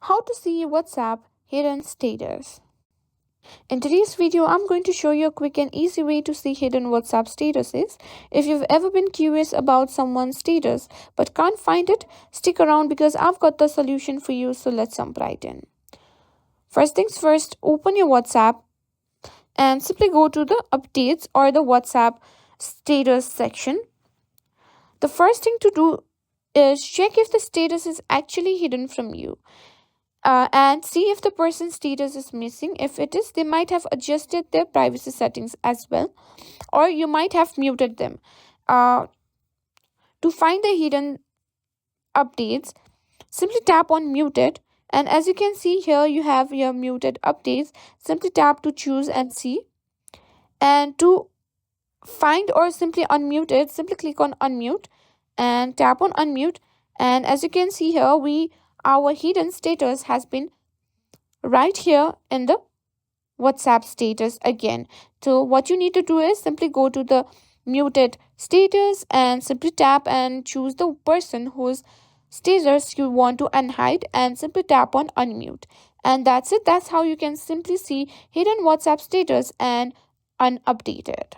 How to see WhatsApp hidden status. In today's video, I'm going to show you a quick and easy way to see hidden WhatsApp statuses. If you've ever been curious about someone's status but can't find it, stick around because I've got the solution for you, so let's jump right in. First things first, open your WhatsApp and simply go to the updates or the WhatsApp status section. The first thing to do is check if the status is actually hidden from you. And see if the person's status is missing. If it is, they might have adjusted their privacy settings as well, or you might have muted them. Uh, to find the hidden updates, simply tap on muted, and as you can see here, you have your muted updates. Simply tap to choose and see. And to find or simply unmute it, simply click on unmute and tap on unmute. And as you can see here, our hidden status has been right here in the WhatsApp status again. So what you need to do is simply go to the muted status and simply tap and choose the person whose status you want to unhide and simply tap on unmute. And that's it. That's how you can simply see hidden WhatsApp status and unupdated.